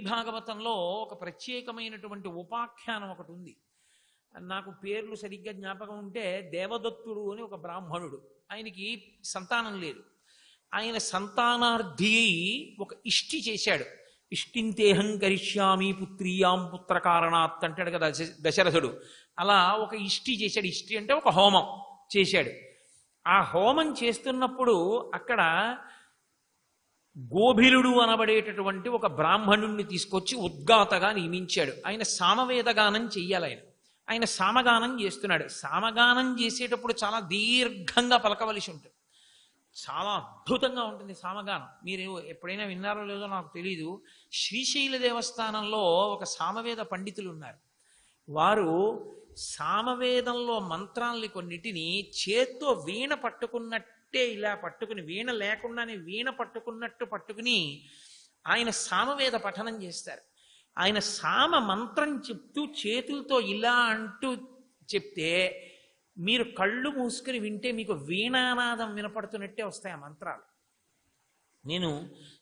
భాగవతంలో ఒక ప్రత్యేకమైనటువంటి ఉపాఖ్యానం ఒకటి ఉంది. నాకు పేర్లు సరిగ్గా జ్ఞాపకం ఉంటే, దేవదత్తుడు అని ఒక బ్రాహ్మణుడు, ఆయనకి సంతానం లేదు. ఆయన సంతానార్థి ఒక ఇష్టి చేశాడు. ఇష్టింతేహం కరిష్యామి పుత్రీయాం పుత్ర కారణాత్ అంటాడు కదా దశరథుడు. అలా ఒక ఇష్టి చేశాడు. ఇష్టి అంటే ఒక హోమం చేశాడు. ఆ హోమం చేస్తున్నప్పుడు అక్కడ గోభిలుడు అనబడేటటువంటి ఒక బ్రాహ్మణుణ్ణి తీసుకొచ్చి ఉద్గాతగా నియమించాడు. ఆయన సామవేదగానం చెయ్యాలి. ఆయన సామగానం చేస్తున్నాడు. సామగానం చేసేటప్పుడు చాలా దీర్ఘంగా పలకవలసి ఉంటుంది. చాలా అద్భుతంగా ఉంటుంది సామగానం. మీరు ఎప్పుడైనా విన్నారో లేదో నాకు తెలీదు. శ్రీశైల దేవస్థానంలో ఒక సామవేద పండితులు ఉన్నారు. వారు సామవేదంలో మంత్రాల్ని కొన్నిటిని చేత్తో వీణ పట్టుకున్నట్టే ఇలా పట్టుకుని, వీణ లేకుండానే వీణ పట్టుకున్నట్టు పట్టుకుని ఆయన సామవేద పఠనం చేస్తారు. ఆయన సామ మంత్రం చెప్తూ చేతులతో ఇలా అంటూ చెప్తే మీరు కళ్ళు మూసుకుని వింటే మీకు వీణానాదం వినపడుతున్నట్టే వస్తాయి ఆ మంత్రాలు. నేను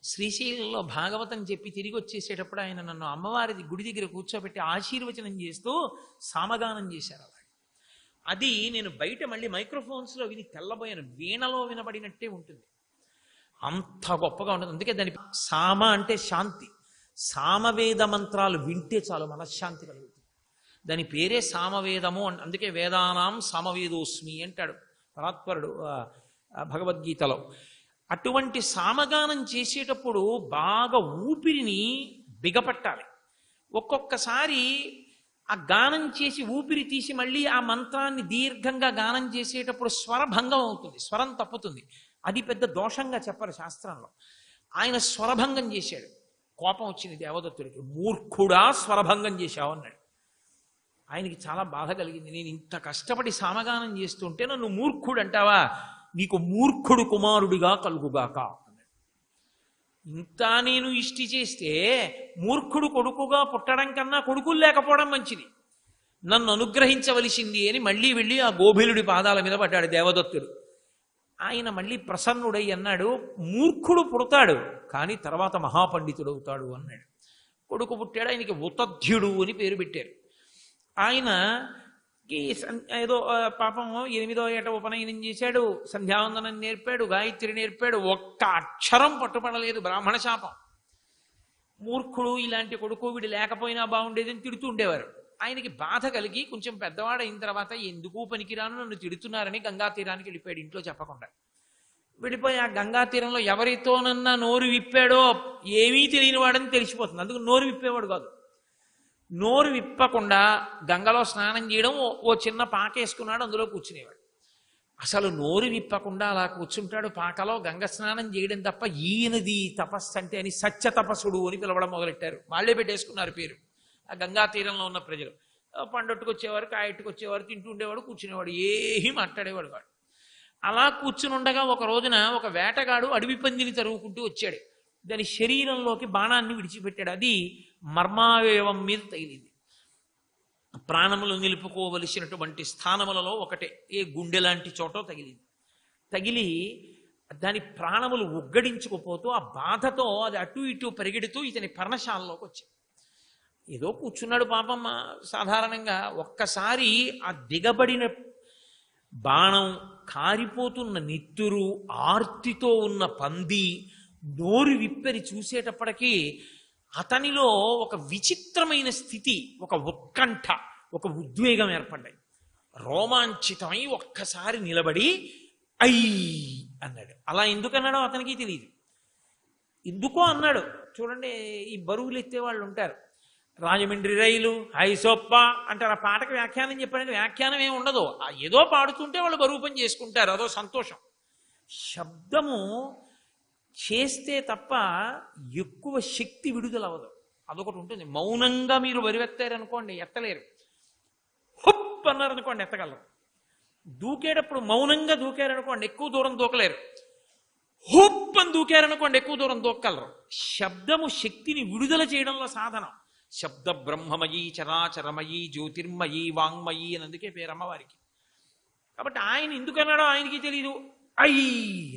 శ్రీశైలంలో భాగవతం చెప్పి తిరిగి వచ్చేసేటప్పుడు ఆయన నన్ను అమ్మవారి గుడి దగ్గర కూర్చోబెట్టి ఆశీర్వచనం చేస్తూ సామగానం చేశారు. అలా అది నేను బయట మళ్ళీ మైక్రోఫోన్స్లో విని తెల్లబోయాను. వీణలో వినబడినట్టే ఉంటుంది, అంత గొప్పగా ఉంటుంది. అందుకే దాని సామ అంటే శాంతి. సామవేద మంత్రాలు వింటే చాలు మనశ్శాంతి కలుగుతుంది. దాని పేరే సామవేదము. అందుకే వేదానాం సామవేదోస్మి అంటాడు పరాత్పరుడు భగవద్గీతలో. అటువంటి సామగానం చేసేటప్పుడు బాగా ఊపిరిని బిగపట్టాలి. ఒక్కొక్కసారి ఆ గానం చేసి ఊపిరి తీసి మళ్ళీ ఆ మంత్రాన్ని దీర్ఘంగా గానం చేసేటప్పుడు స్వరభంగం అవుతుంది, స్వరం తప్పుతుంది. అది పెద్ద దోషంగా చెప్పరు శాస్త్రంలో. ఆయన స్వరభంగం చేశాడు. కోపం వచ్చింది దేవదత్తుడికి. మూర్ఖుడా స్వరభంగం చేశావు అన్నాడు. ఆయనకి చాలా బాధ కలిగింది. నేను ఇంత కష్టపడి సామగానం చేస్తుంటే నన్ను మూర్ఖుడు అంటావా? నీకు మూర్ఖుడు కుమారుడిగా కలుగుగాక అన్నాడు. ఇంత నేను ఇష్టి చేస్తే మూర్ఖుడు కొడుకుగా పుట్టడం కన్నా కొడుకులు లేకపోవడం మంచిది, నన్ను అనుగ్రహించవలసింది అని మళ్ళీ వెళ్ళి ఆ గోభిలుడి పాదాల మీద పడ్డాడు దేవదత్తుడు. ఆయన మళ్ళీ ప్రసన్నుడై అన్నాడు, మూర్ఖుడు పుడతాడు కానీ తర్వాత మహాపండితుడు అవుతాడు అన్నాడు. కొడుకు పుట్టాడు. ఆయనకి ఉతధ్యుడు అని పేరు పెట్టారు. ఆయనకి ఏదో పాపం 8వ ఏట ఉపనయనం చేశాడు, సంధ్యావందనం నేర్పాడు, గాయత్రి నేర్పాడు. ఒక్క అక్షరం పట్టుపడలేదు. బ్రాహ్మణ శాపం. మూర్ఖుడు, ఇలాంటి కొడుకు వీడు లేకపోయినా బాగుండేదని తిడుతూ ఉండేవారు. ఆయనకి బాధ కలిగి కొంచెం పెద్దవాడైన తర్వాత ఎందుకు పనికిరాను నన్ను తిడుతున్నారని గంగా తీరానికి వెళ్ళిపోయాడు, ఇంట్లో చెప్పకుండా. వెళ్ళిపోయి ఆ గంగా తీరంలో ఎవరితోనన్నా నోరు విప్పాడో ఏమీ తెలియని వాడని తెలిసిపోతుంది. అందుకు నోరు విప్పేవాడు కాదు. నోరు విప్పకుండా గంగలో స్నానం చేయడం, ఓ చిన్న పాకేసుకున్నాడు, అందులో కూర్చునేవాడు. అసలు నోరు విప్పకుండా అలా కూర్చుంటాడు పాకలో, గంగ స్నానం చేయడం తప్ప. ఈయనది తపస్సు అంటే అని సత్య తపస్సుడు అని పిలవడం మొదలెట్టారు. వాళ్ళే పెట్టేసుకున్నారు పేరు ఆ గంగా తీరంలో ఉన్న ప్రజలు. పండొట్టుకొచ్చేవారు, కాయట్టుకొచ్చేవారు, తింటూ ఉండేవాడు, కూర్చునేవాడు, ఏమీ మాట్లాడేవాడు కాడు. అలా కూర్చుని ఉండగా ఒక రోజున ఒక వేటగాడు అడవి పందిని తరుగుకుంటూ వచ్చాడు. దాని శరీరంలోకి బాణాన్ని విడిచిపెట్టాడు. అది మర్మావయవం మీద తగిలింది. ప్రాణములు నిలుపుకోవలసినటువంటి స్థానములలో ఒకటే, ఏ గుండె లాంటి చోటో తగిలింది. తగిలి దాని ప్రాణములు ఉగ్గడించుకుపోతూ ఆ బాధతో అది అటు ఇటు పరిగెడుతూ ఇతని పర్ణశాలలోకి వచ్చింది. ఏదో కూర్చున్నాడు పాపం. సాధారణంగా ఒక్కసారి ఆ దిగబడిన బాణం, కారిపోతున్న నెత్తురు, ఆర్తితో ఉన్న పంది నోరు విప్పరి చూసేటప్పటికీ అతనిలో ఒక విచిత్రమైన స్థితి, ఒక ఉత్కంఠ, ఒక ఉద్వేగం ఏర్పడ్డాయి. రోమాంచితమై ఒక్కసారి నిలబడి ఐ అన్నాడు. అలా ఎందుకన్నాడో అతనికి తెలియదు. ఎందుకో అన్నాడు. చూడండి, ఈ బరువులు ఎత్తే వాళ్ళు ఉంటారు, రాజమండ్రి రైలు, ఐసొప్ప అంటారు. ఆ పాటకు వ్యాఖ్యానం చెప్పడానికి వ్యాఖ్యానం ఏమి ఉండదు. ఏదో పాడుతుంటే వాళ్ళు బరువు పని చేసుకుంటారు, అదో సంతోషం. శబ్దము చేస్తే తప్ప ఎక్కువ శక్తి విడుదలవ్వదు, అదొకటి ఉంటుంది. మౌనంగా మీరు బరువెత్తారనుకోండి ఎత్తలేరు, హుప్ అన్నారనుకోండి ఎత్తగలరు. దూకేటప్పుడు మౌనంగా దూకారనుకోండి ఎక్కువ దూరం దూకలేరు, హుప్ అని దూకారనుకోండి ఎక్కువ దూరం దూకగలరు. శబ్దము శక్తిని విడుదల చేయడంలో సాధనం. శబ్ద బ్రహ్మమయీ చరాచరమయీ జ్యోతిర్మయీ వాంగ్మయీ అని అందుకే పేరు అమ్మవారికి. కాబట్టి ఆయన ఎందుకన్నాడో ఆయనకి తెలీదు. ఐ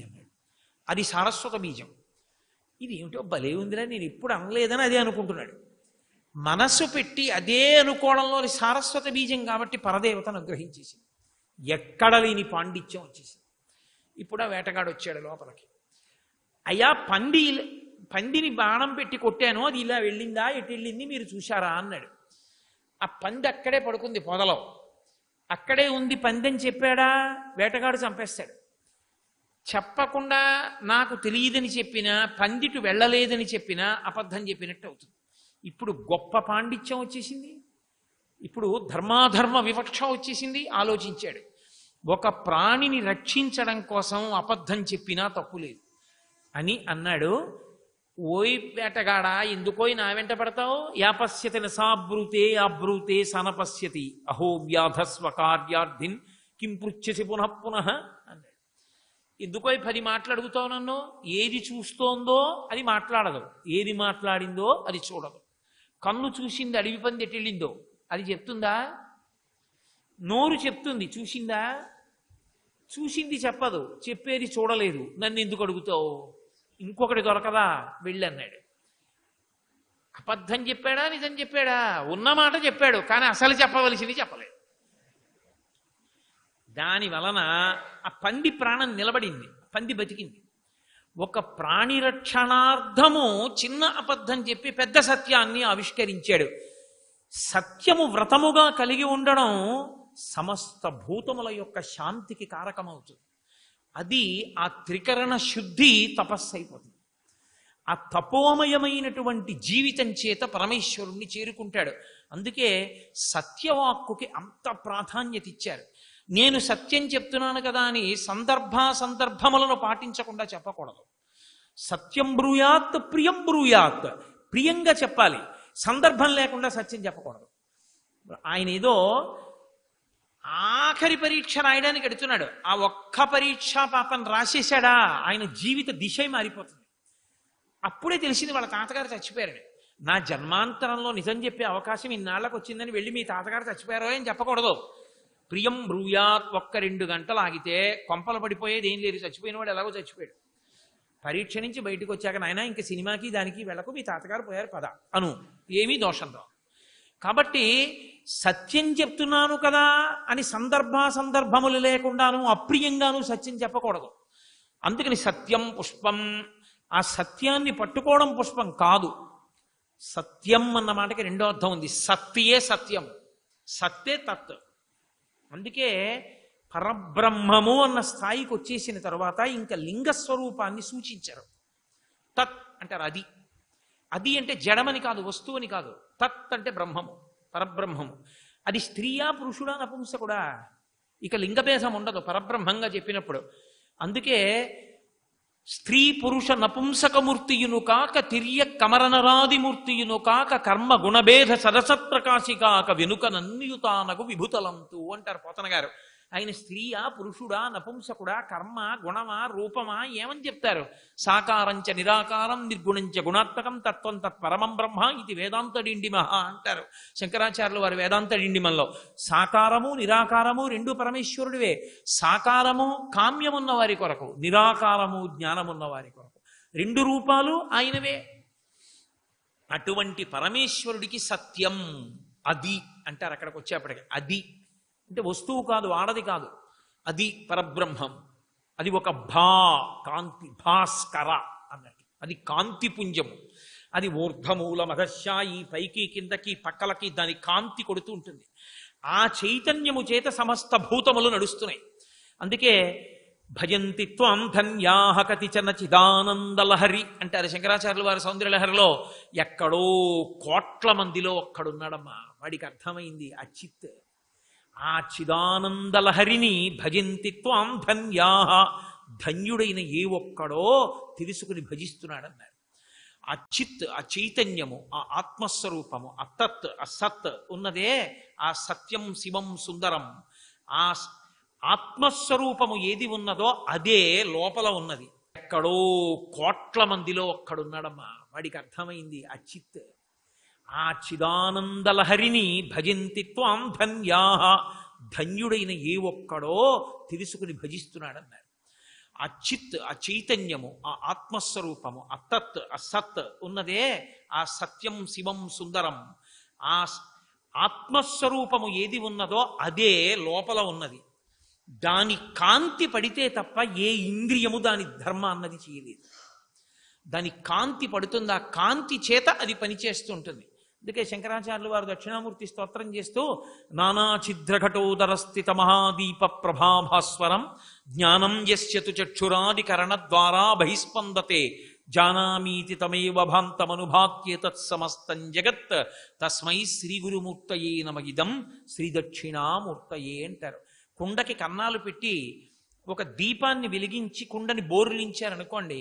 అన్నాడు. అది సారస్వత బీజం. ఇది ఏమిటో భలే ఉందిరా, నేను ఇప్పుడు అనలేదని అదే అనుకుంటున్నాడు. మనస్సు పెట్టి అదే అనుకోవడంలోని సారస్వత బీజం కాబట్టి పరదేవతను అనుగ్రహించేసింది. ఎక్కడ లేని పాండిత్యం వచ్చేసింది. ఇప్పుడు ఆ వేటగాడు వచ్చాడు లోపలికి. అయ్యా, పందిని బాణం పెట్టి కొట్టాను, అది ఇలా వెళ్ళిందా, ఎటు వెళ్ళింది మీరు చూశారా అన్నాడు. ఆ పంది అక్కడే పడుకుంది పొదలో, అక్కడే ఉంది పంది అని చెప్పాడా, వేటగాడు చంపేస్తాడు. చెప్పకుండా నాకు తెలియదని చెప్పినా, పందిటు వెళ్ళలేదని చెప్పినా అబద్ధం చెప్పినట్టు అవుతుంది. ఇప్పుడు గొప్ప పాండిత్యం వచ్చేసింది. ఇప్పుడు ధర్మాధర్మ వివక్ష వచ్చేసింది. ఆలోచించాడు, ఒక ప్రాణిని రక్షించడం కోసం అబద్ధం చెప్పినా తప్పు లేదు అని అన్నాడు. ఓయ్ వేటగాడా, ఎందుకోయి నా వెంట పడతావు? యాపశ్యతి నసాబ్రూతే ఆబ్రూతే సనపశ్యతి అహో వ్యాధస్వకార్యార్థిన్ కిం పృచ్ఛసి పునః పునః అన్నాడు. ఎందుకోయి 10 మాటలు అడుగుతావు నన్ను? ఏది చూస్తోందో అది మాట్లాడదు, ఏది మాట్లాడిందో అది చూడదు. కన్ను చూసింది అడవి పంది ఎటెళ్ళిందో అది చెప్తుందా? నోరు చెప్తుంది, చూసిందా? చూసింది చెప్పదు, చెప్పేది చూడలేదు. నన్ను ఎందుకు అడుగుతావు? ఇంకొకటి దొరకదా, వెళ్ళన్నాడు. అబద్ధం చెప్పాడా నిజం చెప్పాడా? ఉన్నమాట చెప్పాడు, కానీ అసలు చెప్పవలసింది చెప్పలేదు. దాని వలన ఆ పంది ప్రాణం నిలబడింది, పంది బతికింది. ఒక ప్రాణి రక్షణార్థము చిన్న అబద్ధం చెప్పి పెద్ద సత్యాన్ని ఆవిష్కరించాడు. సత్యము వ్రతముగా కలిగి ఉండడం సమస్త భూతముల యొక్క శాంతికి కారకమవుతుంది. అది ఆ త్రికరణ శుద్ధి తపస్సు అయిపోతుంది. ఆ తపోమయమైనటువంటి జీవితం చేత పరమేశ్వరుణ్ణి చేరుకుంటాడు. అందుకే సత్యవాక్కుకి అంత ప్రాధాన్యత ఇచ్చారు. నేను సత్యం చెప్తున్నాను కదా అని సందర్భములను పాటించకుండా చెప్పకూడదు. సత్యం బ్రూయాత్ ప్రియం బ్రూయాత్, ప్రియంగా చెప్పాలి, సందర్భం లేకుండా సత్యం చెప్పకూడదు. ఆయన ఏదో ఆఖరి పరీక్ష రాయడానికి ఎడుతున్నాడు, ఆ ఒక్క పరీక్ష పాపం రాసేశాడా, ఆయన జీవిత దిశ మారిపోతుంది. అప్పుడే తెలిసింది వాళ్ళ తాతగారు చచ్చిపోయారని. నా జన్మాంతరంలో నిజం చెప్పే అవకాశం ఇన్నాళ్ళకు వచ్చిందని వెళ్ళి మీ తాతగారు చచ్చిపోయారో అని చెప్పకూడదు. ప్రియం బ్రూయాత్, 1-2 గంటలు ఆగితే కొంపలు పడిపోయేది ఏం లేదు, చచ్చిపోయిన వాడు ఎలాగో చచ్చిపోయాడు. పరీక్ష నుంచి బయటకు వచ్చాక నాయన ఇంక సినిమాకి దానికి వెళ్ళకు, మీ తాతగారు పోయారు పద అను, ఏమీ దోషం రావు. కాబట్టి సత్యం చెప్తున్నాను కదా అని సందర్భములు లేకుండాను అప్రియంగాను సత్యం చెప్పకూడదు. అందుకని సత్యం పుష్పం, ఆ సత్యాన్ని పట్టుకోవడం పుష్పం కాదు. సత్యం అన్న మాటకి రెండో అర్థం ఉంది. సత్యే సత్యం, సత్తే తత్. అందుకే పరబ్రహ్మము అన్న స్థాయికి వచ్చేసిన తర్వాత ఇంకా లింగస్వరూపాన్ని సూచించారు. తత్ అంటారు. అది అది అంటే జడమని కాదు, వస్తువుని కాదు. తత్ అంటే బ్రహ్మము, పరబ్రహ్మము. అది స్త్రీయా పురుషుడా నపుంసకుడా, ఇక లింగభేదం ఉండదు పరబ్రహ్మంగా చెప్పినప్పుడు. అందుకే స్త్రీ పురుష నపుంసకమూర్తియును కాక తిర్య కమరనరాదిమూర్తియును కాక కర్మ గుణభేద సరసప్రకాశి కాక వెనుక నన్యుతానగు విభుతలంతు అంటారు పోతన గారు. ఆయన స్త్రీయా పురుషుడా నపుంసకుడా కర్మ గుణమా రూపమా ఏమని చెప్తారు? సాకారంచ నిరాకారం నిర్గుణంచ గుణాత్మకం తత్వం తత్పరమం బ్రహ్మ ఇది వేదాంతడిండిమ అంటారు శంకరాచార్యులు వారి వేదాంతడిండిమంలో. సాకారము నిరాకారము రెండు పరమేశ్వరుడివే. సాకారము కామ్యమున్న వారి కొరకు, నిరాకారము జ్ఞానమున్న వారి కొరకు, రెండు రూపాలు ఆయనవే. అటువంటి పరమేశ్వరుడికి సత్యం అది అంటారు. అక్కడికి వచ్చేప్పటికి అది అంటే వస్తువు కాదు, ఆడది కాదు, అది పరబ్రహ్మం. అది ఒక కాంతి, భాస్కర అన్నట్టు. అది కాంతి పుంజము. అది ఊర్ధమూల మధశాయి, పైకి కిందకి పక్కలకి దాని కాంతి కొడుతూ ఉంటుంది. ఆ చైతన్యము చేత సమస్త భూతములు నడుస్తున్నాయి. అందుకే భజంతి త్వం ధన్యాహ కతిచన చిదానందలహరి అంటారు శంకరాచార్యులు వారి సౌందర్యలహరిలో. ఎక్కడో కోట్ల మందిలో ఒక్కడున్నాడమ్మా, వాడికి అర్థమైంది ఆ చిత్. ఆ చిదానందలహరిని భజంతి త్వం ధన్యాహ, ధన్యుడైన ఏ ఒక్కడో తెలుసుకుని భజిస్తున్నాడన్నారు. ఆ చిత్, ఆ చైతన్యము, ఆ ఆత్మస్వరూపము, ఆ తత్, ఆ సత్ ఉన్నదే ఆ సత్యం శివం సుందరం. ఆ ఆత్మస్వరూపము ఏది ఉన్నదో అదే లోపల ఉన్నది. ఎక్కడో కోట్ల మందిలో ఒక్కడున్నాడమ్మా, వాడికి అర్థమైంది ఆ చిత్. ఆ చిదానందలహరిని భజంతి త్వం ధన్యాహ, ధన్యుడైన ఏ ఒక్కడో తెలుసుకుని భజిస్తున్నాడన్నారు. ఆ చిత్, ఆ చైతన్యము, ఆ ఆత్మస్వరూపము, అతత్ అసత్ ఉన్నదే ఆ సత్యం శివం సుందరం. ఆ ఆత్మస్వరూపము ఏది ఉన్నదో అదే లోపల ఉన్నది. దాని కాంతి పడితే తప్ప ఏ ఇంద్రియము దాని ధర్మ అన్నది చేయలేదు. దాని కాంతి పడుతుంది, ఆ కాంతి చేత అది పనిచేస్తుంటుంది. అందుకే శంకరాచార్యులు వారు దక్షిణామూర్తి స్తోత్రం చేస్తూ నానా ఛిద్రఘటోదర స్థిత మహాదీప ప్రభాభాస్వరం జ్ఞానం యస్యతు చక్షురాది కరణ ద్వారా బహిస్పందతే జానామీతి తమేవ భాంతమనుభాత్యేతత్ సమస్తం జగత్ తస్మై శ్రీ గురుమూర్తయే నమ ఇదం శ్రీ దక్షిణామూర్తయే అంటారు. కుండకి కన్నాలు పెట్టి ఒక దీపాన్ని వెలిగించి కుండని బోర్లించారనుకోండి,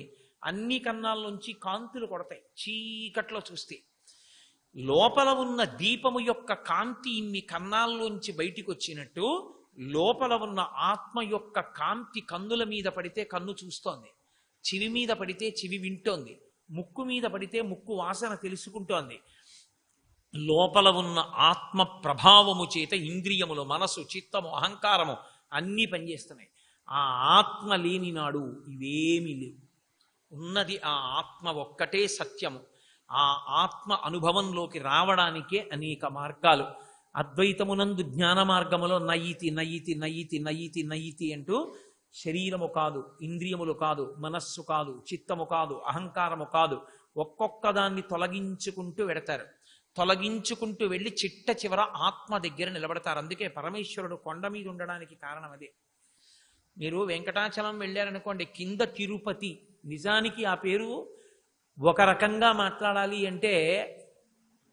అన్ని కన్నాల్లోంచి కాంతులు కొడతాయి చీకట్లో చూస్తే. లోపల ఉన్న దీపము యొక్క కాంతి ఇన్ని కన్నాల్లోంచి బయటికి వచ్చినట్టు లోపల ఉన్న ఆత్మ యొక్క కాంతి కన్నుల మీద పడితే కన్ను చూస్తోంది, చెవి మీద పడితే చెవి వింటోంది, ముక్కు మీద పడితే ముక్కు వాసన తెలుసుకుంటోంది. లోపల ఉన్న ఆత్మ ప్రభావము చేత ఇంద్రియములు, మనసు, చిత్తము, అహంకారము అన్నీ పనిచేస్తున్నాయి. ఆ ఆత్మ లేని నాడు ఇవేమీ లేవు. ఉన్నది ఆ ఆత్మ ఒక్కటే సత్యము. ఆ ఆత్మ అనుభవంలోకి రావడానికే అనేక మార్గాలు. అద్వైతమునందు జ్ఞాన మార్గములో నయితి నయితి నయితి నయితి నయితి అంటూ శరీరము కాదు, ఇంద్రియములు కాదు, మనస్సు కాదు, చిత్తము కాదు, అహంకారము కాదు, ఒక్కొక్క దాన్ని తొలగించుకుంటూ వెడతారు. తొలగించుకుంటూ వెళ్ళి చిట్ట చివర ఆత్మ దగ్గర నిలబడతారు. అందుకే పరమేశ్వరుడు కొండ మీద ఉండడానికి కారణం అదే. మీరు వెంకటాచలం వెళ్ళారనుకోండి, కింద తిరుపతి. నిజానికి ఆ పేరు ఒక రకంగా మాట్లాడాలి అంటే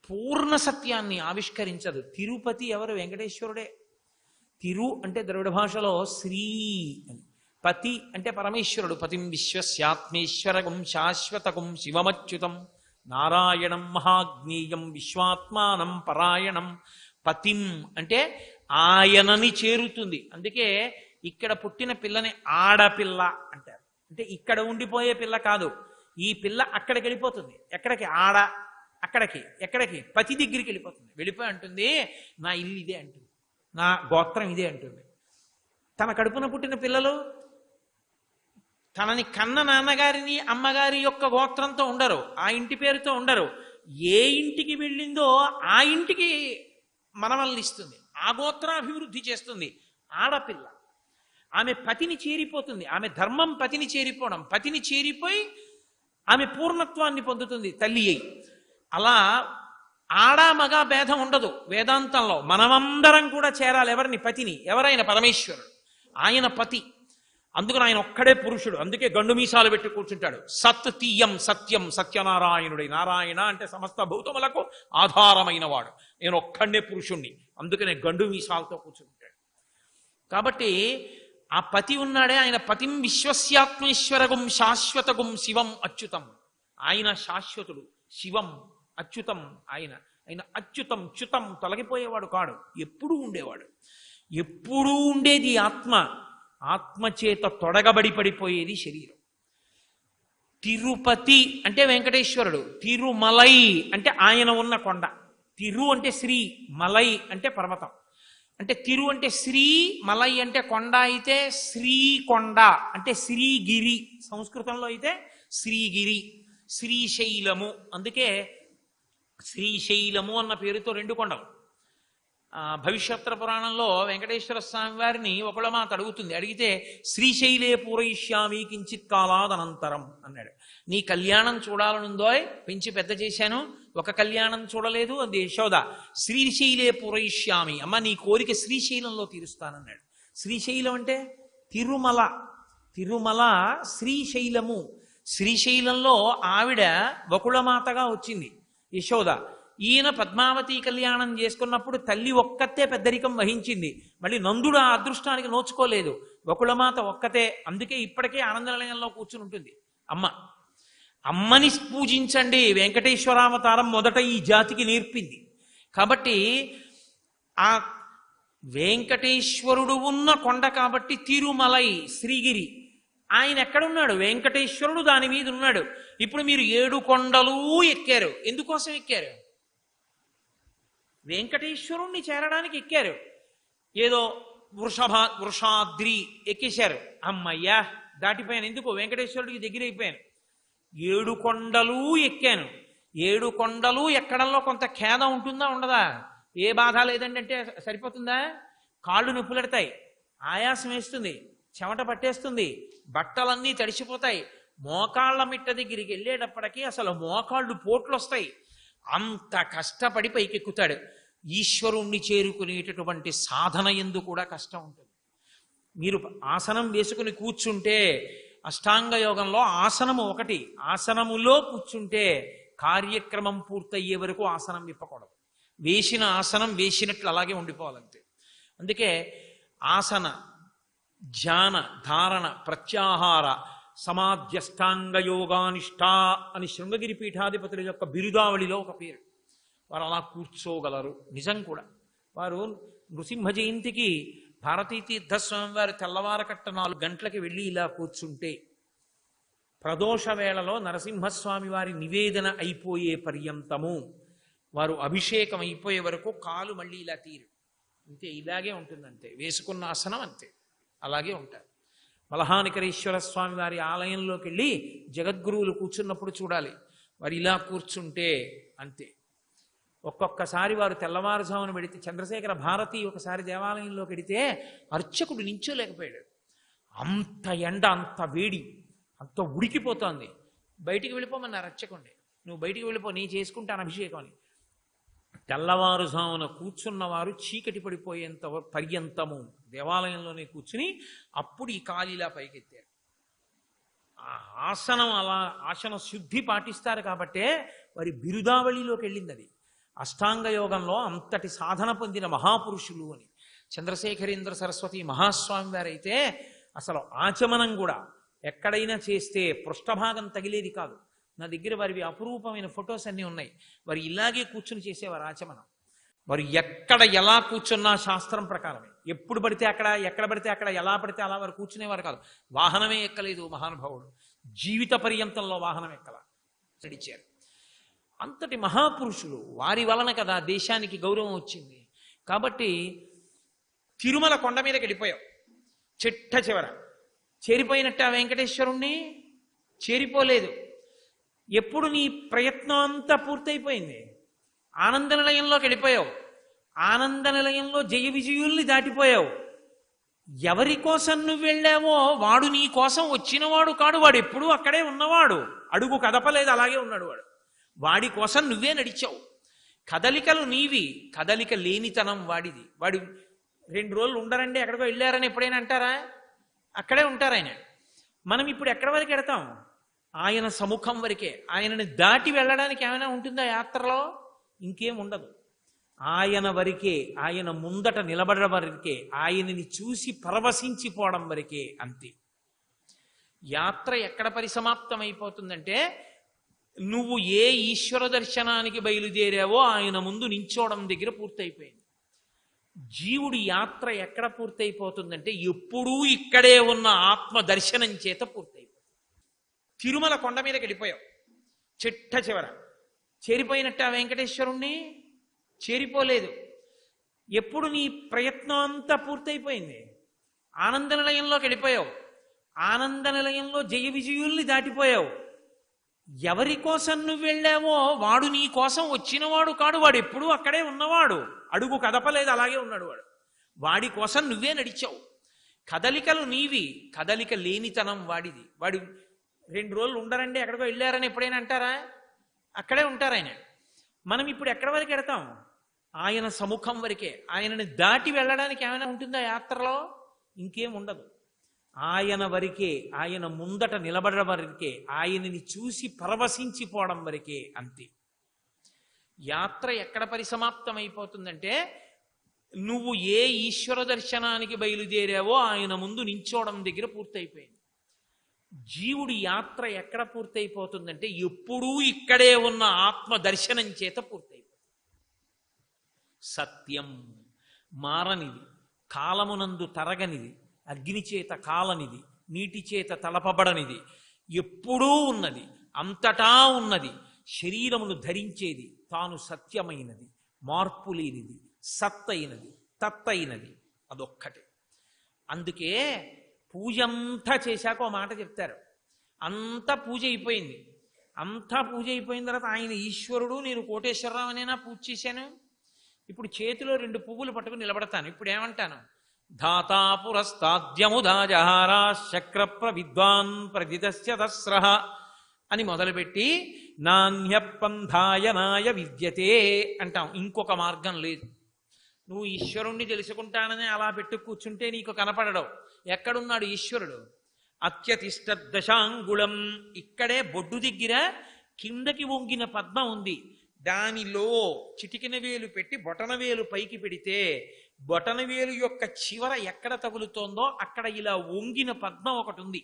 పూర్ణ సత్యాన్ని ఆవిష్కరించదు. తిరుపతి ఎవరు? వెంకటేశ్వరుడే. తిరు అంటే ద్రవిడ భాషలో శ్రీ అని, పతి అంటే పరమేశ్వరుడు. పతిం విశ్వస్యాత్మేశ్వరగం శాశ్వతకం శివమచ్యుతం నారాయణం మహాజ్ఞేయం విశ్వాత్మానం పరాయణం. పతిం అంటే ఆయనని చేరుతుంది. అందుకే ఇక్కడ పుట్టిన పిల్లని ఆడపిల్ల అంటారు. అంటే ఇక్కడ ఉండిపోయే పిల్ల కాదు, ఈ పిల్ల అక్కడికి వెళ్ళిపోతుంది. ఎక్కడికి? ఆడ. అక్కడికి ఎక్కడికి? పతి దగ్గరికి వెళ్ళిపోతుంది. వెళ్ళిపోయి అంటుంది నా ఇల్లు ఇదే అంటుంది, నా గోత్రం ఇదే అంటుంది. తన కడుపున పుట్టిన పిల్లలు తనని కన్న నాన్నగారిని అమ్మగారి యొక్క గోత్రంతో ఉండరు, ఆ ఇంటి పేరుతో ఉండరు. ఏ ఇంటికి వెళ్ళిందో ఆ ఇంటికి మనవల్ని ఇస్తుంది, ఆ గోత్రాభివృద్ధి చేస్తుంది. ఆడపిల్ల ఆమె పతిని చేరిపోతుంది. ఆమె ధర్మం పతిని చేరిపోవడం, పతిని చేరిపోయి ఆమె పూర్ణత్వాన్ని పొందుతుంది తల్లి అయి. అలా ఆడా మగ భేదం ఉండదు వేదాంతంలో. మనమందరం కూడా చేరాలి ఎవరిని? పతిని. ఎవరైనా పరమేశ్వరుడు, ఆయన పతి. అందుకని ఆయన ఒక్కడే పురుషుడు. అందుకే గండు మీసాలు పెట్టి కూర్చుంటాడు. సత్ తీయం సత్యం సత్యనారాయణుడి. నారాయణ అంటే సమస్త భూతములకు ఆధారమైన వాడు. నేను ఒక్కడే పురుషుణ్ణి, అందుకనే గండు మీసాలతో కూర్చుంటాడు. కాబట్టి ఆ పతి ఉన్నాడే ఆయన పతిం విశ్వస్యాత్మేశ్వరగుం శాశ్వతగుం శివం అచ్యుతం. ఆయన శాశ్వతుడు, శివం అచ్యుతం. ఆయన అచ్యుతం, చ్యుతం, తొలగిపోయేవాడు కాడు, ఎప్పుడూ ఉండేవాడు. ఎప్పుడూ ఉండేది ఆత్మ. ఆత్మచేత తొడగబడి పడిపోయేది శరీరం. తిరుపతి అంటే వెంకటేశ్వరుడు, తిరుమలై అంటే ఆయన ఉన్న కొండ. తిరు అంటే శ్రీ, మలై అంటే పర్వతం. అంటే తిరు అంటే శ్రీ, మలై అంటే కొండ. అయితే శ్రీకొండ అంటే శ్రీగిరి. సంస్కృతంలో అయితే శ్రీగిరి, శ్రీశైలము. అందుకే శ్రీశైలము అన్న పేరుతో రెండు కొండలు. భవిష్యత్ర పురాణంలో వెంకటేశ్వర స్వామి వారిని ఒకళ్ళ మాట అడుగుతుంది. అడిగితే శ్రీశైలే పూరయిష్యామి కించిత్ కాలాదనంతరం అన్నాడు. నీ కళ్యాణం చూడాలనుందోయ్, పెంచి పెద్ద చేశాను, ఒక కళ్యాణం చూడలేదు, అది యశోద. శ్రీశైలే పూరయిష్యామి, అమ్మ నీ కోరిక శ్రీశైలంలో తీరుస్తానన్నాడు. శ్రీశైలం అంటే తిరుమల. తిరుమల శ్రీశైలము. శ్రీశైలంలో ఆవిడ వకుళమాతగా వచ్చింది యశోద. ఈయన పద్మావతి కళ్యాణం చేసుకున్నప్పుడు తల్లి ఒక్కతే పెద్దరికం వహించింది. మళ్ళీ నందుడు ఆ అదృష్టానికి నోచుకోలేదు, వకుళమాత ఒక్కతే. అందుకే ఇప్పటికే ఆనందనిలయంలో కూర్చుని ఉంటుంది అమ్మ. అమ్మని పూజించండి, వెంకటేశ్వరావతారం మొదట ఈ జాతికి నేర్పింది. కాబట్టి ఆ వెంకటేశ్వరుడు ఉన్న కొండ కాబట్టి తిరుమలై, శ్రీగిరి. ఆయన ఎక్కడున్నాడు? వెంకటేశ్వరుడు దాని మీద ఉన్నాడు. ఇప్పుడు మీరు 7 కొండలు ఎక్కారు. ఎందుకోసం ఎక్కారు? వెంకటేశ్వరుణ్ణి చేరడానికి ఎక్కారు. ఏదో వృషాద్రి ఎక్కేశారు. అమ్మయ్యా దాటిపోయాను. ఎందుకు? వెంకటేశ్వరుడికి దగ్గర అయిపోయాను. 7 కొండలు ఎక్కాను. 7 కొండలు ఎక్కడంలో కొంత ఖేదం ఉంటుందా ఉండదా? ఏ బాధ లేదండి అంటే సరిపోతుందా? కాళ్ళు నొప్పులెడతాయి, ఆయాసం వేస్తుంది, చెమట పట్టేస్తుంది, బట్టలన్నీ తడిసిపోతాయి. మోకాళ్ళ మిట్ట దగ్గరికి వెళ్ళేటప్పటికీ అసలు మోకాళ్ళు పోట్లు వస్తాయి. అంత కష్టపడి పైకెక్కుతాడు. ఈశ్వరుణ్ణి చేరుకునేటటువంటి సాధన యందు కూడా కష్టం ఉంటుంది. మీరు ఆసనం వేసుకుని కూర్చుంటే, అష్టాంగ యోగంలో ఆసనము ఒకటి, ఆసనములో కూర్చుంటే కార్యక్రమం పూర్తయ్యే వరకు ఆసనం విప్పకూడదు. వేసిన ఆసనం వేసినట్లు అలాగే ఉండిపోవాలంతే. అందుకే ఆసన, ధ్యాన, ధారణ, ప్రత్యాహార, సమాధ్యష్టాంగ యోగానిష్ట అని శృంగగిరి పీఠాధిపతుల యొక్క బిరుదావళిలో ఒక పేరు. వారు అలా కూర్చోగలరు. నిజం కూడా. వారు నృసింహ జయంతికి భారతీ తీర్థస్వామి వారు తెల్లవారకట్ట 4 గంటలకి వెళ్ళి ఇలా కూర్చుంటే, ప్రదోష వేళలో నరసింహస్వామి వారి నివేదన అయిపోయే పర్యంతము, వారు అభిషేకం అయిపోయే వరకు కాలు మళ్ళీ ఇలా తీరు. అంతే, ఇలాగే ఉంటుందంతే. వేసుకున్న ఆసనం అంతే, అలాగే ఉంటారు. మలహానికరేశ్వర స్వామి వారి ఆలయంలోకి వెళ్ళి జగద్గురువులు కూర్చున్నప్పుడు చూడాలి. వారు ఇలా కూర్చుంటే అంతే. ఒక్కొక్కసారి వారు తెల్లవారుజామున వెడితే, చంద్రశేఖర భారతి ఒకసారి దేవాలయంలోకి వెడితే అర్చకుడు నించోలేకపోయాడు. అంత ఎండ, అంత వేడి, అంత ఉడికిపోతోంది. బయటికి వెళ్ళిపోమన్నారు అర్చకుడిని. నువ్వు బయటికి వెళ్ళిపో, నీ చేసుకుంటాను అభిషేకం అని. తెల్లవారుజామున కూర్చున్నవారు చీకటి పడిపోయేంత పర్యంతము దేవాలయంలోనే కూర్చుని అప్పుడు ఈ కాలిలా పైకెత్తారు. ఆ ఆసనం అలా ఆసన శుద్ధి పాటిస్తారు కాబట్టే వారి బిరుదావళిలోకి వెళ్ళింది అది. అష్టాంగ యోగంలో అంతటి సాధన పొందిన మహాపురుషులు అని. చంద్రశేఖరేంద్ర సరస్వతి మహాస్వామి వారైతే అసలు ఆచమనం కూడా ఎక్కడైనా చేస్తే పృష్ఠభాగం తగిలేది కాదు. నా దగ్గర వారివి అపురూపమైన ఫొటోస్ అన్నీ ఉన్నాయి. వారు ఇలాగే కూర్చుని చేసేవారు ఆచమనం. వారు ఎక్కడ ఎలా కూర్చున్నా శాస్త్రం ప్రకారమే. ఎప్పుడు పడితే అక్కడ, ఎక్కడ పడితే అక్కడ, ఎలా పడితే అలా వారు కూర్చునేవారు కాదు. వాహనమే ఎక్కలేదు మహానుభావుడు. జీవిత పర్యంతంలో వాహనం ఎక్కల నడిచారు. అంతటి మహాపురుషులు. వారి వలన కదా దేశానికి గౌరవం వచ్చింది. కాబట్టి తిరుమల కొండ మీదకి వెళ్ళిపోయావు. చిట్ట చివర చేరిపోయినట్టు ఆ వెంకటేశ్వరుణ్ణి చేరిపోలేదు. ఎప్పుడు నీ ప్రయత్నం అంతా పూర్తయిపోయింది. ఆనంద నిలయంలోకి వెళ్ళిపోయావు. ఆనంద నిలయంలో జయ విజయుల్ని దాటిపోయావు. ఎవరి కోసం నువ్వు వెళ్ళావో వాడు నీ కోసం వచ్చినవాడు కాడు. వాడు ఎప్పుడూ అక్కడే ఉన్నవాడు. అడుగు కదపలేదు, అలాగే ఉన్నాడు వాడు. వాడి కోసం నువ్వే నడిచావు. కదలికలు నీవి, కదలిక లేనితనం వాడిది. వాడు 2 రోజులు ఉండరండి, ఎక్కడికో వెళ్ళారని ఎప్పుడైనా అంటారా? అక్కడే ఉంటారు ఆయన. మనం ఇప్పుడు ఎక్కడి వరకు వెడతాం? ఆయన సముఖం వరకే. ఆయనని దాటి వెళ్ళడానికి ఏమైనా ఉంటుందా యాత్రలో? ఇంకేం ఉండదు. ఆయన వరకే, ఆయన ముందట నిలబడడం వరకే, ఆయనని చూసి పరవశించిపోవడం వరకే, అంతే. యాత్ర ఎక్కడ పరిసమాప్తం అయిపోతుందంటే, నువ్వు ఏ ఈశ్వర దర్శనానికి బయలుదేరావో ఆయన ముందు నించోవడం దగ్గర పూర్తయిపోయింది. జీవుడి యాత్ర ఎక్కడ పూర్తయిపోతుందంటే, ఎప్పుడూ ఇక్కడే ఉన్న ఆత్మ దర్శనం చేత పూర్తయిపోతుంది. తిరుమల కొండ మీదకి వెళ్ళిపోయావు. చిట్ట చివర చేరిపోయినట్టు ఆ వెంకటేశ్వరుణ్ణి చేరిపోలేదు. ఎప్పుడు నీ ప్రయత్నం అంతా పూర్తయిపోయింది. ఆనంద నిలయంలోకి వెళ్ళిపోయావు. ఆనంద నిలయంలో జయ విజయుల్ని దాటిపోయావు. ఎవరి కోసం నువ్వు వెళ్ళావో వాడు నీ కోసం వచ్చినవాడు కాడు. వాడు ఎప్పుడూ అక్కడే ఉన్నవాడు. అడుగు కదపలేదు, అలాగే ఉన్నాడు వాడు. వాడి కోసం నువ్వే నడిచావు. కదలికలు నీవి, కదలిక లేనితనం వాడిది. వాడు 2 రోజులు ఉండరండి, ఎక్కడికో వెళ్ళారని ఎప్పుడైనా అంటారా? అక్కడే ఉంటారు ఆయన. మనం ఇప్పుడు ఎక్కడి వరకు వెడతాం? ఆయన సముఖం వరకే. ఆయనని దాటి వెళ్ళడానికి ఏమైనా ఉంటుందా యాత్రలో? ఇంకేం ఉండదు. ఆయన వరకే, ఆయన ముందట నిలబడడం వరకే, ఆయనని చూసి పరవశించిపోవడం వరకే, అంతే. యాత్ర ఎక్కడ పరిసమాప్తం అయిపోతుందంటే, నువ్వు ఏ ఈశ్వర దర్శనానికి బయలుదేరావో ఆయన ముందు నించోవడం దగ్గర పూర్తయిపోయింది. జీవుడి యాత్ర ఎక్కడ పూర్తయిపోతుందంటే, ఎప్పుడూ ఇక్కడే ఉన్న ఆత్మ దర్శనం చేత పూర్తయిపోతుంది. సత్యం మారనిది, కాలమునందు తరగనిది, అగ్ని చేత కాలనిది, నీటి చేత తలపబడనిది, ఎప్పుడూ ఉన్నది, అంతటా ఉన్నది, శరీరమును ధరించేది, తాను సత్యమైనది, మార్పు లేనిది, సత్తైనది, తత్తైనది, అదొక్కటే. అందుకే పూజ అంతా చేశాక ఓ మాట చెప్తారు. అంతా పూజ అయిపోయింది. అంతా పూజ అయిపోయిన తర్వాత ఆయన ఈశ్వరుడు, నేను కోటేశ్వరరావు అనేనా పూజ చేశాను. ఇప్పుడు చేతిలో 2 పువ్వులు పట్టుకుని నిలబడతాను. ఇప్పుడు ఏమంటాను? ధాతా పురస్తాద్యముదాజహారా శక్ర ప్రవిద్వాన్ ప్రదిదస్య దస్రః అని మొదలుపెట్టి నాణ్యపంధాయనాయ విద్యతే అంటాం. ఇంకొక మార్గం లేదు. నువ్వు ఈశ్వరుణ్ణి తెలుసుకుంటానని అలా పెట్టు కూర్చుంటే నీకు కనపడడం. ఎక్కడున్నాడు ఈశ్వరుడు? అత్యతిష్ట దశాంగుళం, ఇక్కడే బొడ్డు దగ్గర కిందకి వంగిన పద్మం ఉంది. దానిలో చిటికిన వేలు పెట్టి బొటన వేలు పైకి పెడితే బొటన వేలు యొక్క చివర ఎక్కడ తగులుతోందో అక్కడ ఇలా వంగిన పద్మం ఒకటి ఉంది.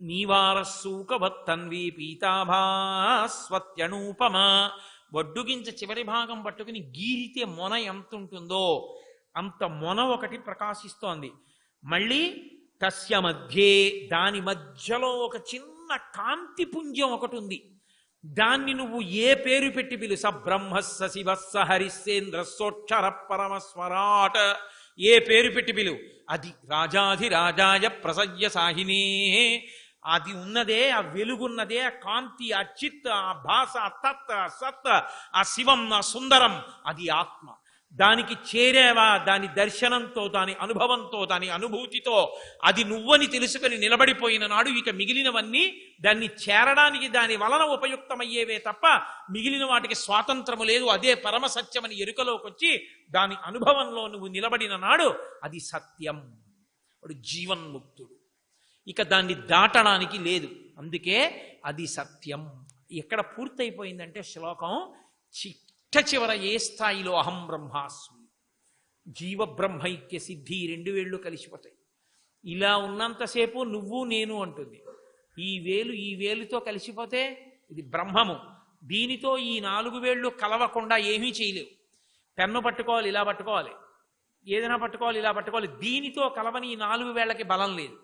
నీవారస్సూకవత్తన్వి పీతాభాస్వత్యనూపమా, వడ్డుగించ చివరి భాగం పట్టుకుని గీరితే మొన ఎంత ఉంటుందో అంత మొన ఒకటి ప్రకాశిస్తోంది. మళ్ళీ తస్య మధ్యే, దాని మధ్యలో ఒక చిన్న కాంతి పుంజం ఒకటి ఉంది. దాన్ని నువ్వు ఏ పేరు పెట్టి పిలు, స బ్రహ్మస్స శివస్స హరిశ్చేంద్ర సోక్షర పరమస్వరాట్, ఏ పేరు పెట్టి పిలు, అది రాజాధిరాజాయ ప్రసయ్య సాహినే, అది ఉన్నదే, ఆ వెలుగున్నదే, ఆ కాంతి, ఆ చిత్, ఆ భాష, ఆ తత్, ఆ సత్, ఆ శివం, ఆ సుందరం, అది ఆత్మ. దానికి చేరేవా, దాని దర్శనంతో, దాని అనుభవంతో, దాని అనుభూతితో అది నువ్వని తెలుసుకొని నిలబడిపోయిన నాడు ఇక మిగిలినవన్నీ దాన్ని చేరడానికి దాని వలన ఉపయుక్తమయ్యేవే తప్ప మిగిలిన వాటికి స్వాతంత్రము లేదు. అదే పరమ సత్యమని ఎరుకలోకి వచ్చి దాని అనుభవంలో నువ్వు నిలబడిన నాడు అది సత్యం. వాడు జీవన్ముక్తుడు. ఇక దాన్ని దాటడానికి లేదు. అందుకే అది సత్యం. ఎక్కడ పూర్తయిపోయిందంటే శ్లోకం చిట్ట చివర ఏ స్థాయిలో అహం బ్రహ్మాస్మి, జీవ బ్రహ్మైక్య సిద్ధి, 2 వేళ్ళు కలిసిపోతాయి. ఇలా ఉన్నంతసేపు నువ్వు నేను అంటుంది. ఈ వేలు ఈ వేలుతో కలిసిపోతే ఇది బ్రహ్మము. దీనితో ఈ 4 వేళ్ళు కలవకుండా ఏమీ చేయలేవు. పెన్ను పట్టుకోవాలి, ఇలా పట్టుకోవాలి, ఏదైనా పట్టుకోవాలి, ఇలా పట్టుకోవాలి. దీనితో కలవని ఈ 4 వేళ్లకి బలం లేదు.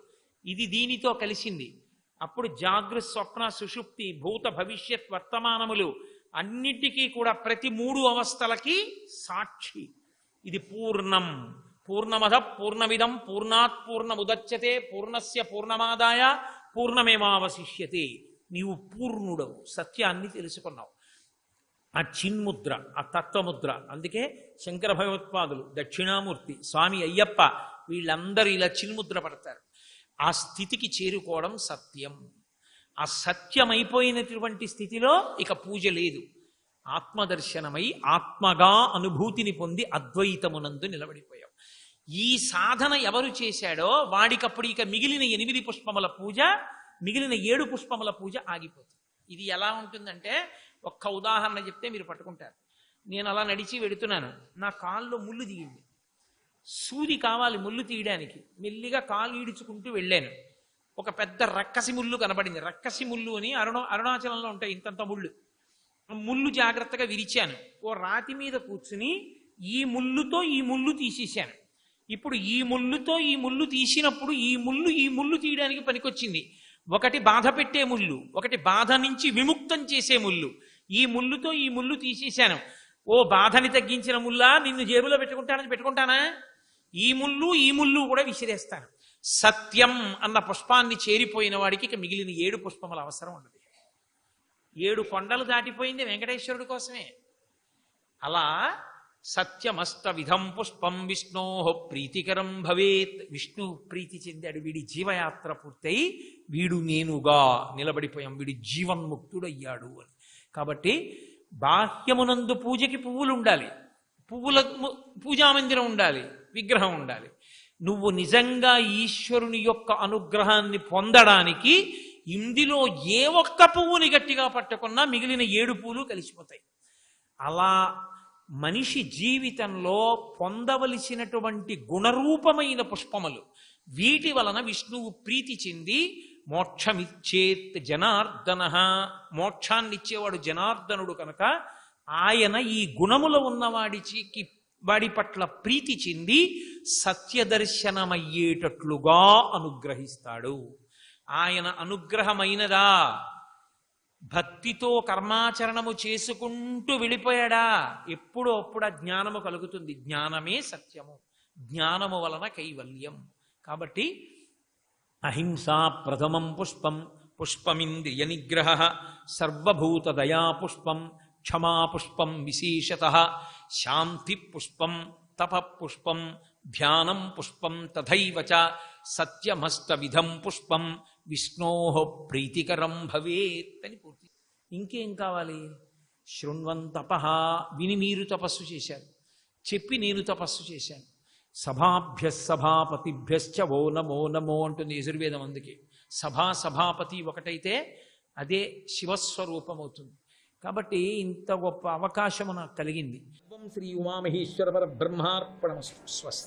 ఇది దీనితో కలిసింది. అప్పుడు జాగృత్ స్వప్న సుషుప్తి భూత భవిష్యత్ వర్తమానములు అన్నిటికీ కూడా ప్రతి 3 అవస్థలకి సాక్షి. ఇది పూర్ణం. పూర్ణమద పూర్ణమిదం పూర్ణాత్ పూర్ణముదచ్యతే పూర్ణస్య పూర్ణమాదాయ పూర్ణమేవావశిష్యతే. నీవు పూర్ణుడవు, సత్యాన్ని తెలుసుకున్నావు. ఆ చిన్ముద్ర, ఆ తత్వముద్ర. అందుకే శంకర భగవత్పాదులు, దక్షిణామూర్తి, స్వామి అయ్యప్ప వీళ్ళందరూ ఇలా చిన్ముద్ర పడతారు. ఆ స్థితికి చేరుకోవడం సత్యం. ఆ సత్యమైపోయినటువంటి స్థితిలో ఇక పూజ లేదు. ఆత్మదర్శనమై ఆత్మగా అనుభూతిని పొంది అద్వైతమునందు నిలబడిపోయావు. ఈ సాధన ఎవరు చేశాడో వాడికప్పుడు ఇక మిగిలిన 8 పుష్పముల పూజ, మిగిలిన 7 పుష్పముల పూజ ఆగిపోతుంది. ఇది ఎలా ఉంటుందంటే, ఒక్క ఉదాహరణ చెప్తే మీరు పట్టుకుంటారు. నేను అలా నడిచి వెడుతున్నాను, నా కాల్లో ముళ్ళు దిగింది. సూది కావాలి ముళ్ళు తీయడానికి. మెల్లిగా కాలు ఈడ్చుకుంటూ వెళ్ళాను. ఒక పెద్ద రక్కసి ముళ్ళు కనబడింది. రక్కసి ముళ్ళు అని అరుణాచలంలో ఉంటాయి, ఇంతంత ముళ్ళు. ముళ్ళు జాగ్రత్తగా విరిచాను. ఓ రాతి మీద కూర్చుని ఈ ముళ్ళుతో ఈ ముళ్ళు తీసేశాను. ఇప్పుడు ఈ ముళ్ళుతో ఈ ముళ్ళు తీసినప్పుడు ఈ ముళ్ళు తీయడానికి పనికొచ్చింది. ఒకటి బాధ పెట్టే ముళ్ళు, ఒకటి బాధ నుంచి విముక్తం చేసే ముళ్ళు. ఈ ముళ్ళుతో ఈ ముళ్ళు తీసేశాను. ఓ బాధని తగ్గించిన ముల్లా, నిన్ను జేబులో పెట్టుకుంటానా? ఈ ముళ్ళు కూడా విసిరేస్తాను. సత్యం అన్న పుష్పాన్ని చేరిపోయిన వాడికి ఇక మిగిలిన 7 పుష్పముల అవసరం ఉండదు. 7 కొండలు దాటిపోయింది వెంకటేశ్వరుడి కోసమే. అలా సత్యమస్త విధం పుష్పం విష్ణో ప్రీతికరం భవేత్. విష్ణు ప్రీతి చెందాడు. వీడి జీవయాత్ర పూర్తయి వీడు నేనుగా నిలబడిపోయాం, వీడి జీవన్ముక్తుడయ్యాడు అని. కాబట్టి బాహ్యమునందు పూజకి పువ్వులు ఉండాలి, పూజామందిరం ఉండాలి, విగ్రహం ఉండాలి. నువ్వు నిజంగా ఈశ్వరుని యొక్క అనుగ్రహాన్ని పొందడానికి ఇందులో ఏ ఒక్క పువ్వుని గట్టిగా పట్టుకున్నా మిగిలిన 7 పూలు కలిసిపోతాయి. అలా మనిషి జీవితంలో పొందవలసినటువంటి గుణరూపమైన పుష్పములు, వీటి వలన విష్ణువు ప్రీతి చెంది మోక్షమిచ్చేత్ జనార్దన, మోక్షాన్నిచ్చేవాడు జనార్దనుడు కనుక ఆయన ఈ గుణములో వాడి పట్ల ప్రీతి చెంది సత్యదర్శనమయ్యేటట్లుగా అనుగ్రహిస్తాడు. ఆయన అనుగ్రహమైనదా? భక్తితో కర్మాచరణము చేసుకుంటూ వెళ్ళిపోయాడా? ఎప్పుడో అప్పుడు ఆ జ్ఞానము కలుగుతుంది. జ్ఞానమే సత్యము, జ్ఞానము వలన కైవల్యం. కాబట్టి అహింసా ప్రథమం పుష్పం పుష్పమింద్రియ నిగ్రహ సర్వభూతదయా పుష్పం క్షమా పుష్పం విశేషత శాంతి పుష్పం తప పుష్పం ధ్యానం పుష్పం తథైవ చ సత్యమష్టవిధం పుష్పం విష్ణో ప్రీతికరం భవేత్ అని పూర్తి. ఇంకేం కావాలి? శృణ్వన్ తపః, విని మీరు తపస్సు చేశారు, చెప్పి నేను తపస్సు చేశాను. సభాభ్య సభాపతిభ్యశ్చ ఓ నమో నమో అంటుంది యజుర్వేదం. అందుకే సభాపతి ఒకటైతే అదే శివస్వరూపమవుతుంది. కాబట్టి ఇంత గొప్ప అవకాశము నాకు కలిగింది. శ్రీ ఉమామహేశ్వర పరబ్రహ్మార్పణమస్తు. స్వస్తి.